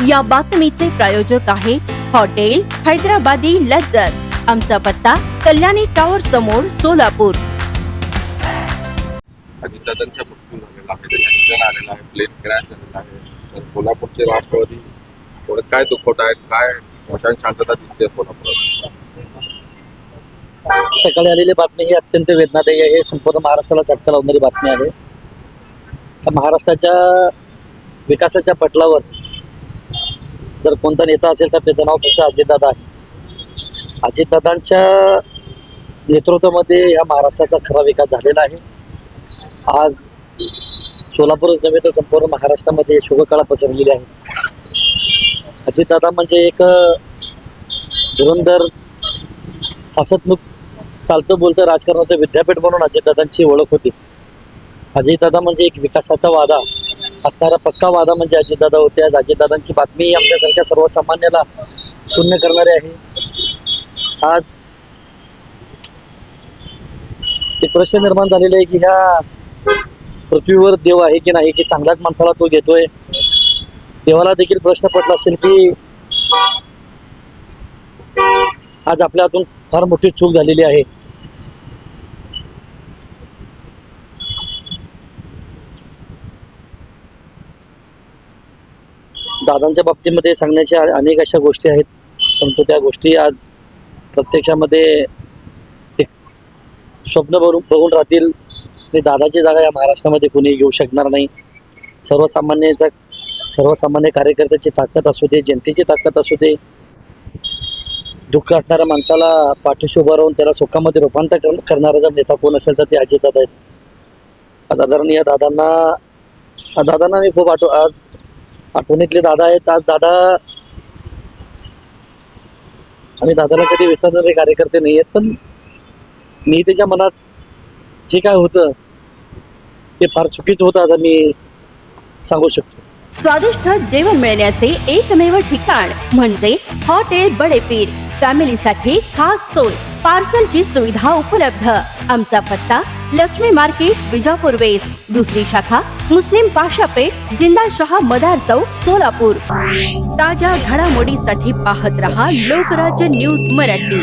या बातमीचे प्रायोजक आहे हॉटेल हैदराबादी लज्जत। आमचा पत्ता कल्याणी टॉवर समोर सोलापूर। अजितदादांच्या मृत्यू झालेला आहे, त्याच्या निधन आलेलं आहे, प्लेन क्रॅश झालेला आहे। तर सोलापूरचे राष्ट्रवादी थोडं काय दुखवत आहेत, काय स्मशान शांतता दिसते सोलापुरात? सकाळी आलेली बातमी ही अत्यंत वेदनादायी आहे। संपूर्ण महाराष्ट्राला झटका लावणारी बातमी आहे। महाराष्ट्राच्या विकासाच्या पटलावर जर कोणता नेता असेल तर त्याचं नाव फक्त अजितदादा आहे। अजितदादांच्या नेतृत्वामध्ये या महाराष्ट्राचा खरा विकास झालेला आहे। आज सोलापूरच नव्हे तर संपूर्ण महाराष्ट्रामध्ये शुभकळा पसरलेली आहे। अजितदादा म्हणजे एक धुरंधर, हसतमुख, चालतं बोलतं राजकारणाचं विद्यापीठ म्हणून अजितदादांची ओळख होती। अजितदादा म्हणजे एक विकासाचा वादा असणारा पक्का वादा म्हणजे अजितदादा होते। आज अजितदादांची बातमी आमच्यासारख्या सर्वसामान्याला शून्य करणारी आहे। आज एक प्रश्न निर्माण झालेला आहे की ह्या पृथ्वीवर देव आहे की नाही, की चांगल्याच माणसाला तो घेतोय। देवाला देखील प्रश्न पडला असेल की आज आपल्या हातून फार मोठी चूक झालेली आहे। दादांच्या बाबतीमध्ये सांगण्याच्या अनेक अशा गोष्टी आहेत, परंतु त्या गोष्टी आज प्रत्यक्षामध्ये एक स्वप्न बघून राहतील आणि दादाची जागा या महाराष्ट्रामध्ये कोणी घेऊ शकणार नाही। सर्वसामान्य कार्यकर्त्याची ताकद असू दे, जनतेची ताकद असू दे, दुःख असणाऱ्या माणसाला पाठीशी उभं राहून त्याला सुखामध्ये रूपांतर करणारा जर नेता कोण असेल तर ते अजितदादा आहेत। आज आदरणीय दादांना मी खूप आज आठवणीतले दादा आहेत। आज आम्ही दादाला कधी विसरणारे कार्यकर्ते नाही आहेत, पण मी त्याच्या मनात जे काय होतं ते फार चुकीचं होतं आज आम्ही सांगू शकतो। स्वादिष्ट जेवण मिळण्याचे एकमेव ठिकाण म्हणजे हॉटेल बडेपीर। फॅमिलीसाठी खास सोय, पार्सलची सुविधा उपलब्ध। आमचा पत्ता लक्ष्मी मार्केट, विजापूर वेस्ट। दुसरी शाखा मुस्लिम पाशापेठ, जिंदाशहा मदार चौक, सोलापूर। ताज्या घडामोडीसाठी पाहत रहा लोकराज्य न्यूज मराठी।